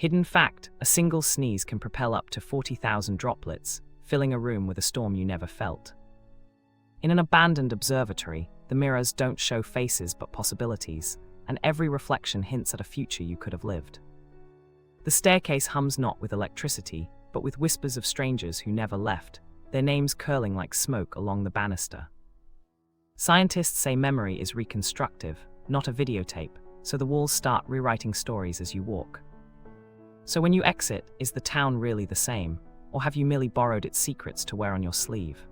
Hidden fact, a single sneeze can propel up to 40,000 droplets, filling a room with a storm you never felt. In an abandoned observatory, the mirrors don't show faces but possibilities, and every reflection hints at a future you could have lived. The staircase hums not with electricity, but with whispers of strangers who never left, their names curling like smoke along the banister. Scientists say memory is reconstructive, not a videotape, so the walls start rewriting stories as you walk. So when you exit, is the town really the same, or have you merely borrowed its secrets to wear on your sleeve?